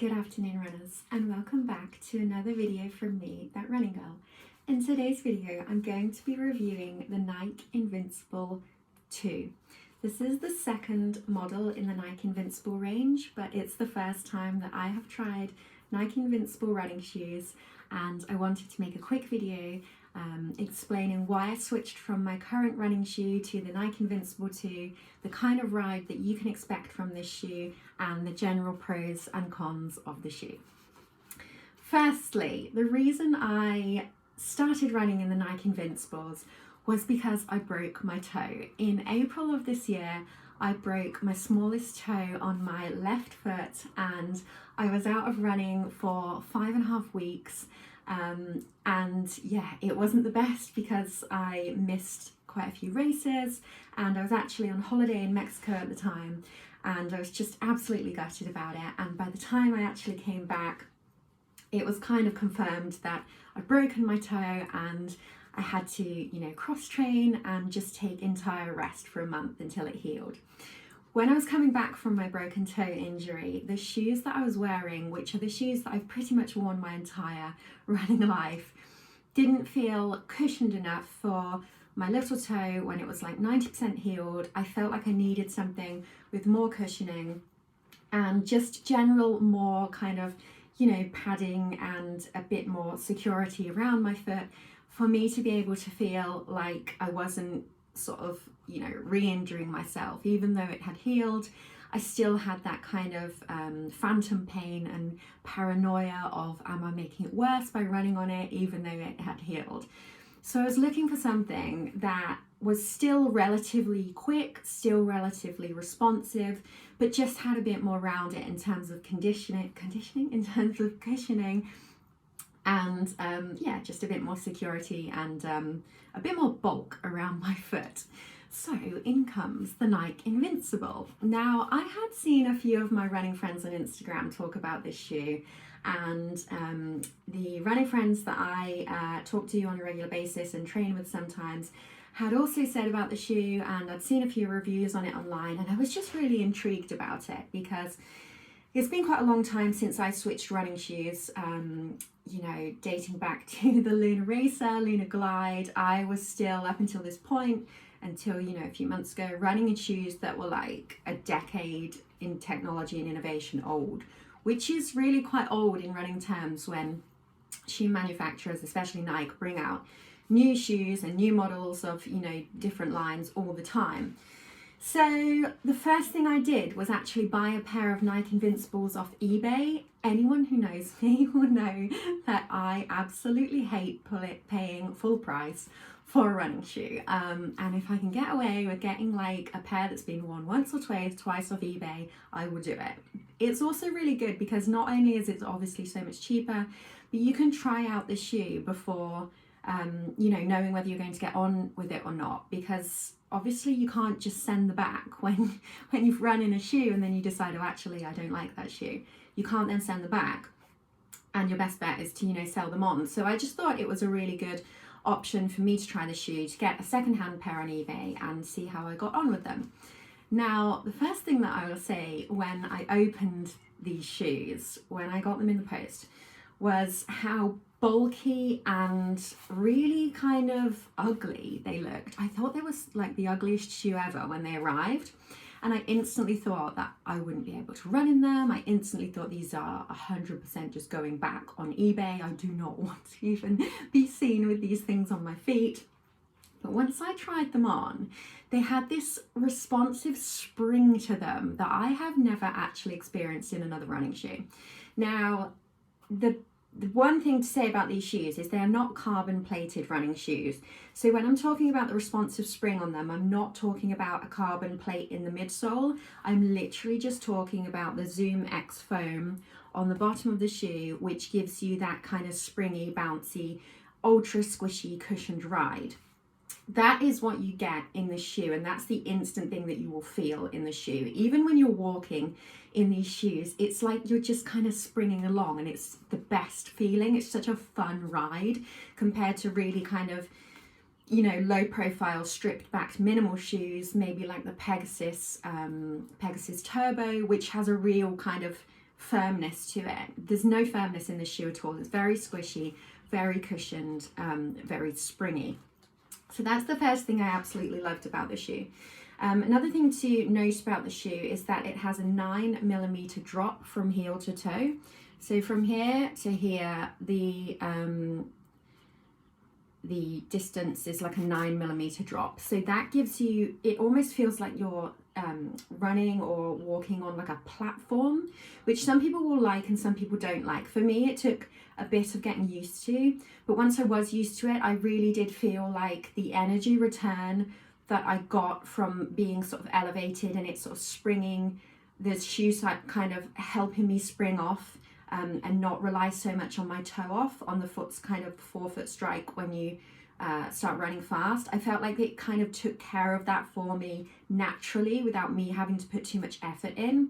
Good afternoon runners, and welcome back to another video from me, That Running Girl. In today's video I'm going to be reviewing the Nike Invincible 2. This is the second model in the Nike Invincible range, but it's the first time that I have tried Nike Invincible running shoes, and I wanted to make a quick video explaining why I switched from my current running shoe to the Nike Invincible 2, the kind of ride that you can expect from this shoe, and the general pros and cons of the shoe. Firstly, the reason I started running in the Nike Invincibles was because I broke my toe. In April of this year, I broke my smallest toe on my left foot, and I was out of running for 5.5 weeks. And yeah, it wasn't the best because I missed quite a few races, and I was actually on holiday in Mexico at the time, and I was just absolutely gutted about it. And by the time I actually came back, it was kind of confirmed that I'd broken my toe and I had to, cross train and just take entire rest for a month until it healed. When I was coming back from my broken toe injury, the shoes that I was wearing, which are the shoes that I've pretty much worn my entire running life, didn't feel cushioned enough for my little toe when it was like 90% healed. I felt like I needed something with more cushioning and just general more kind of, padding and a bit more security around my foot for me to be able to feel like I wasn't sort of, re-injuring myself. Even though it had healed, I still had that kind of phantom pain and paranoia of, am I making it worse by running on it even though it had healed? So I was looking for something that was still relatively quick, still relatively responsive, but just had a bit more around it in terms of conditioning in terms of cushioning, and just a bit more security and a bit more bulk around my foot. So in comes the Nike Invincible. Now, I had seen a few of my running friends on Instagram talk about this shoe, and the running friends that I talk to on a regular basis and train with sometimes had also said about the shoe, and I'd seen a few reviews on it online, and I was just really intrigued about it because it's been quite a long time since I switched running shoes. Dating back to the Lunar Racer, Lunar Glide, I was still, up until this point, until a few months ago, running in shoes that were like a decade in technology and innovation old, which is really quite old in running terms when shoe manufacturers, especially Nike, bring out new shoes and new models of different lines all the time. So the first thing I did was actually buy a pair of Nike Invincibles off eBay. Anyone who knows me will know that I absolutely hate paying full price for a running shoe. And if I can get away with getting like a pair that's been worn once or twice off eBay, I will do it. It's also really good because not only is it obviously so much cheaper, but you can try out the shoe before, knowing whether you're going to get on with it or not, because obviously you can't just send them back when you've run in a shoe and then you decide, oh, actually, I don't like that shoe. You can't then send them back, and your best bet is to, sell them on. So I just thought it was a really good option for me to try the shoe, to get a second-hand pair on eBay and see how I got on with them. Now, the first thing that I will say when I opened these shoes, when I got them in the post, was how bulky and really kind of ugly they looked. I thought they was like the ugliest shoe ever when they arrived, and I instantly thought that I wouldn't be able to run in them. I instantly thought these are 100% just going back on eBay. I do not want to even be seen with these things on my feet. But once I tried them on, they had this responsive spring to them that I have never actually experienced in another running shoe. Now, the one thing to say about these shoes is they are not carbon plated running shoes. So when I'm talking about the responsive spring on them, I'm not talking about a carbon plate in the midsole. I'm literally just talking about the Zoom X foam on the bottom of the shoe, which gives you that kind of springy, bouncy, ultra squishy, cushioned ride. That is what you get in the shoe, and that's the instant thing that you will feel in the shoe. Even when you're walking in these shoes, it's like you're just kind of springing along, and it's the best feeling. It's such a fun ride compared to really kind of, low profile, stripped back minimal shoes, maybe like the Pegasus Turbo, which has a real kind of firmness to it. There's no firmness in the shoe at all. It's very squishy, very cushioned, very springy. So that's the first thing I absolutely loved about the shoe. Another thing to note about the shoe is that it has a 9mm drop from heel to toe. So from here to here, the distance is like a 9mm drop. So that gives you, it almost feels like you're running or walking on like a platform, which some people will like and some people don't like. For me, it took a bit of getting used to, but once I was used to it, I really did feel like the energy return that I got from being sort of elevated and it's sort of springing, the shoes like kind of helping me spring off and not rely so much on my toe off, on the foot's kind of forefoot strike when you start running fast. I felt like it kind of took care of that for me naturally without me having to put too much effort in,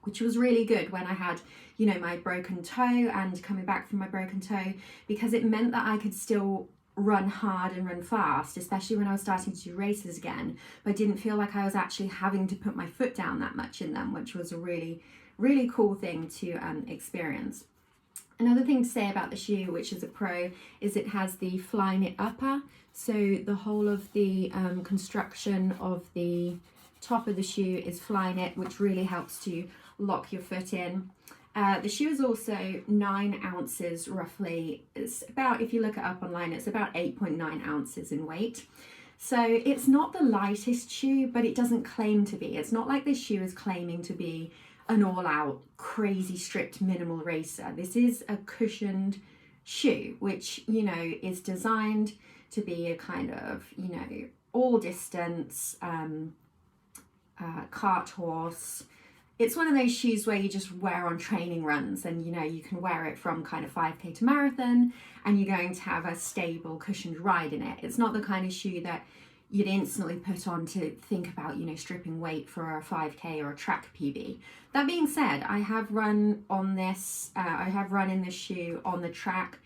which was really good when I had, you know, my broken toe and coming back from my broken toe, because it meant that I could still run hard and run fast, especially when I was starting to do races again, but I didn't feel like I was actually having to put my foot down that much in them, which was a really cool thing to experience. Another thing to say about the shoe, which is a pro, is it has the fly knit upper. So the whole of the construction of the top of the shoe is fly knit, which really helps to lock your foot in. The shoe is also 9 ounces roughly. It's about, if you look it up online, it's about 8.9 ounces in weight. So it's not the lightest shoe, but it doesn't claim to be. It's not like this shoe is claiming to be an all-out crazy strict minimal racer. This is a cushioned shoe, which, you know, is designed to be a kind of, you know, all distance cart horse. It's one of those shoes where you just wear on training runs, and you know, you can wear it from kind of 5K to marathon and you're going to have a stable cushioned ride in it. It's not the kind of shoe that you'd instantly put on to think about, you know, stripping weight for a 5K or a track PB. That being said, I have run on this, I have run in this shoe on the track,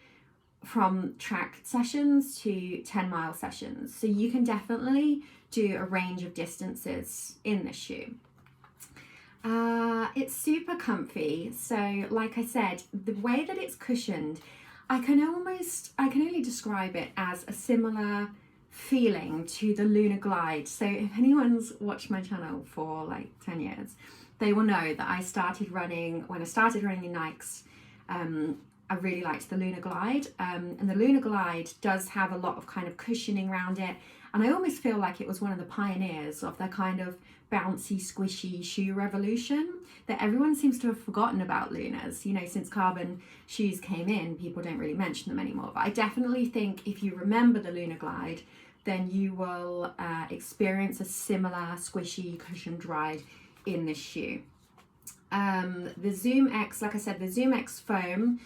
from track sessions to 10-mile sessions. So you can definitely do a range of distances in this shoe. It's super comfy. So like I said, the way that it's cushioned, I can only describe it as a similar feeling to the Lunar Glide. So if anyone's watched my channel for like 10 years, they will know that I started running, when I started running in Nikes, I really liked the Lunar Glide, and the Lunar Glide does have a lot of kind of cushioning around it, and I almost feel like it was one of the pioneers of the kind of bouncy, squishy shoe revolution that everyone seems to have forgotten about Lunars. You know, since carbon shoes came in, people don't really mention them anymore, but I definitely think if you remember the Lunar Glide, then you will experience a similar squishy cushioned ride in this shoe. The Zoom X, like I said, the Zoom X foam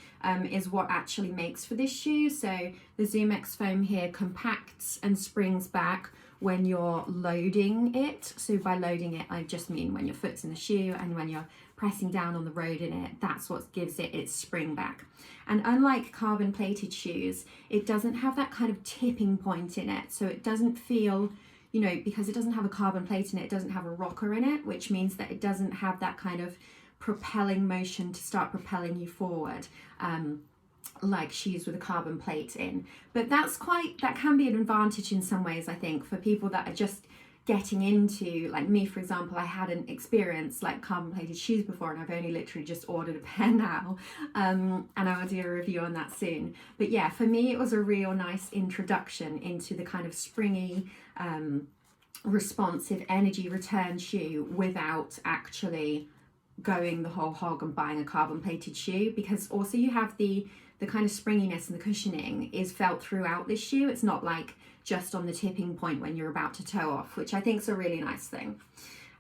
is what actually makes for this shoe. So the Zoom X foam here compacts and springs back when you're loading it. So by loading it, I just mean when your foot's in the shoe and when you're pressing down on the road in it, that's what gives it its spring back. And unlike carbon plated shoes, it doesn't have that kind of tipping point in it. So it doesn't feel, you know, because it doesn't have a carbon plate in it, it doesn't have a rocker in it, which means that it doesn't have that kind of propelling motion to start propelling you forward, like shoes with a carbon plate in. But that can be an advantage in some ways, I think, for people that are just getting into, like me, for example. I hadn't experienced like carbon plated shoes before, and I've only literally just ordered a pair now, and I will do a review on that soon. But yeah, for me it was a real nice introduction into the kind of springy, responsive energy return shoe without actually going the whole hog and buying a carbon plated shoe, because also you have the kind of springiness and the cushioning is felt throughout this shoe. It's not like just on the tipping point when you're about to toe off, which I think is a really nice thing.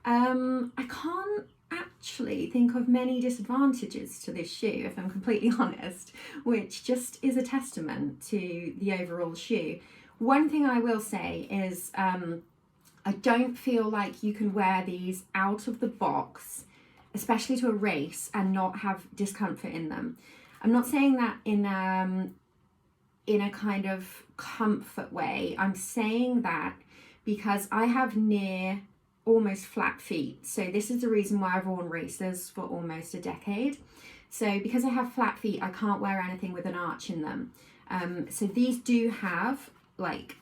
I can't actually think of many disadvantages to this shoe, if I'm completely honest, which just is a testament to the overall shoe. One thing I will say is I don't feel like you can wear these out of the box, especially to a race, and not have discomfort in them. I'm not saying that in a kind of comfort way. I'm saying that because I have near almost flat feet. So this is the reason why I've worn racers for almost a decade. So because I have flat feet, I can't wear anything with an arch in them. So these do have like,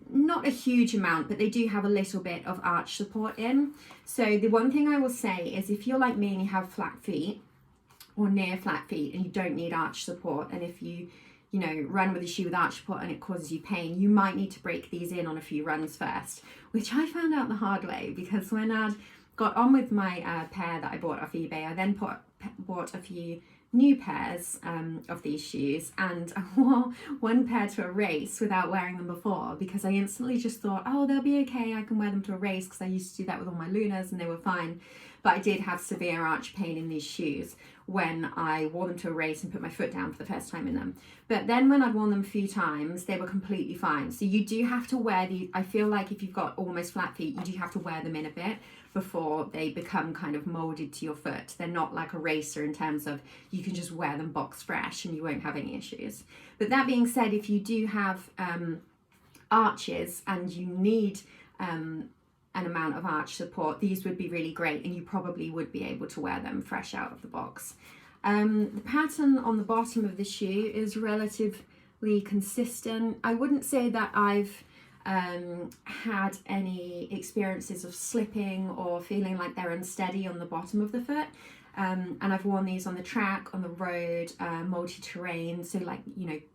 not a huge amount, but they do have a little bit of arch support in. So the one thing I will say is if you're like me and you have flat feet or near flat feet and you don't need arch support, and if you run with a shoe with arch support and it causes you pain, you might need to break these in on a few runs first, which I found out the hard way, because when I'd got on with my pair that I bought off eBay, I then bought a few new pairs of these shoes, and I wore one pair to a race without wearing them before, because I instantly just thought, oh, they'll be okay, I can wear them to a race, because I used to do that with all my Lunas and they were fine. But I did have severe arch pain in these shoes when I wore them to a race and put my foot down for the first time in them. But then when I'd worn them a few times, they were completely fine. So you do have to wear these. I feel like if you've got almost flat feet, you do have to wear them in a bit before they become kind of molded to your foot. They're not like a racer in terms of you can just wear them box fresh and you won't have any issues. But that being said, if you do have arches and you need an amount of arch support, these would be really great, and you probably would be able to wear them fresh out of the box. The pattern on the bottom of the shoe is relatively consistent. I wouldn't say that I've had any experiences of slipping or feeling like they're unsteady on the bottom of the foot. And I've worn these on the track, on the road, multi-terrain, so like,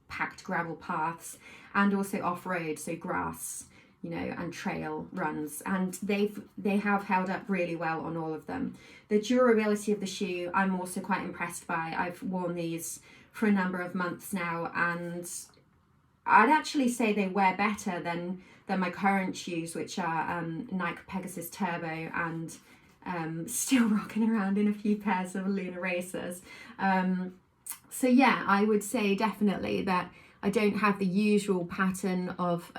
packed gravel paths, and also off-road, so grass, and trail runs, and they have held up really well on all of them. The durability of the shoe, I'm also quite impressed by. I've worn these for a number of months now, and I'd actually say they wear better than my current shoes, which are Nike Pegasus Turbo, and still rocking around in a few pairs of Luna Racers. So yeah, I would say definitely that I don't have the usual pattern of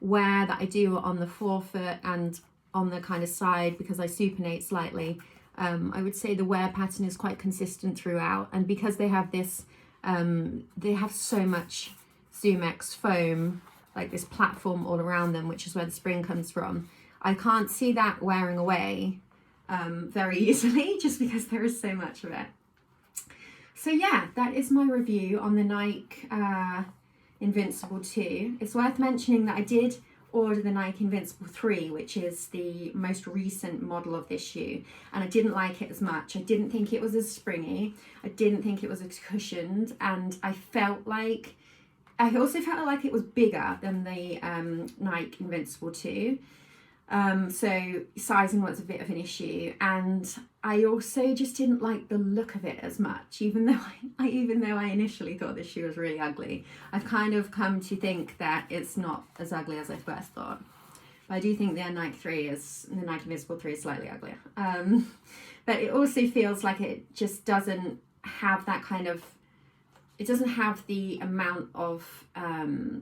wear that I do on the forefoot and on the kind of side, because I supinate slightly. I would say the wear pattern is quite consistent throughout, and because they have this, they have so much ZoomX foam, like this platform all around them, which is where the spring comes from. I can't see that wearing away very easily, just because there is so much of it. So yeah, that is my review on the Nike Invincible 2. It's worth mentioning that I did order the Nike Invincible 3, which is the most recent model of this shoe, and I didn't like it as much. I didn't think it was as springy, I didn't think it was as cushioned, and I also felt like it was bigger than the Nike Invincible 2. So sizing was a bit of an issue, and I also just didn't like the look of it as much, even though I initially thought this shoe was really ugly. I've kind of come to think that it's not as ugly as I first thought. But I do think the Nike Invincible 3 is slightly uglier. But it also feels like it just doesn't have that kind of, it doesn't have the amount of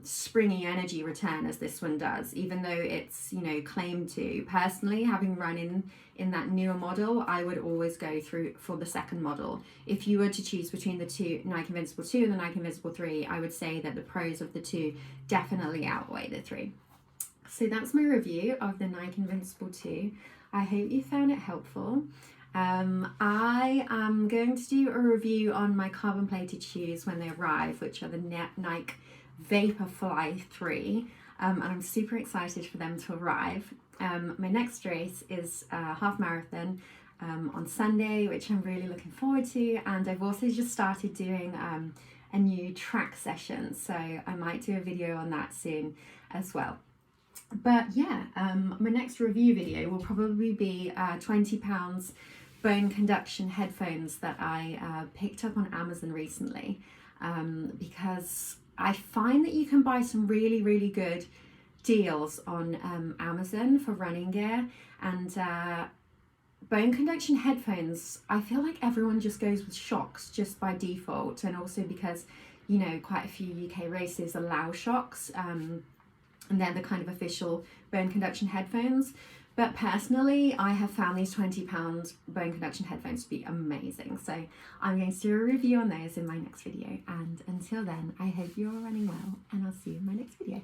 springy energy return as this one does, even though it's, claimed to. Personally, having run in that newer model, I would always go through for the second model. If you were to choose between the two, Nike Invincible 2 and the Nike Invincible 3, I would say that the pros of the two definitely outweigh the 3. So that's my review of the Nike Invincible 2. I hope you found it helpful. I am going to do a review on my carbon plated shoes when they arrive, which are the Nike Vaporfly 3, and I'm super excited for them to arrive. My next race is a half marathon on Sunday, which I'm really looking forward to, and I've also just started doing a new track session, so I might do a video on that soon as well. But yeah, my next review video will probably be £20 bone conduction headphones that I picked up on Amazon recently, because I find that you can buy some really, really good deals on Amazon for running gear, and bone conduction headphones, I feel like everyone just goes with shocks just by default, and also because, quite a few UK races allow shocks, and they're the kind of official bone conduction headphones. But personally, I have found these £20 bone conduction headphones to be amazing. So I'm going to do a review on those in my next video. And until then, I hope you're all running well, and I'll see you in my next video.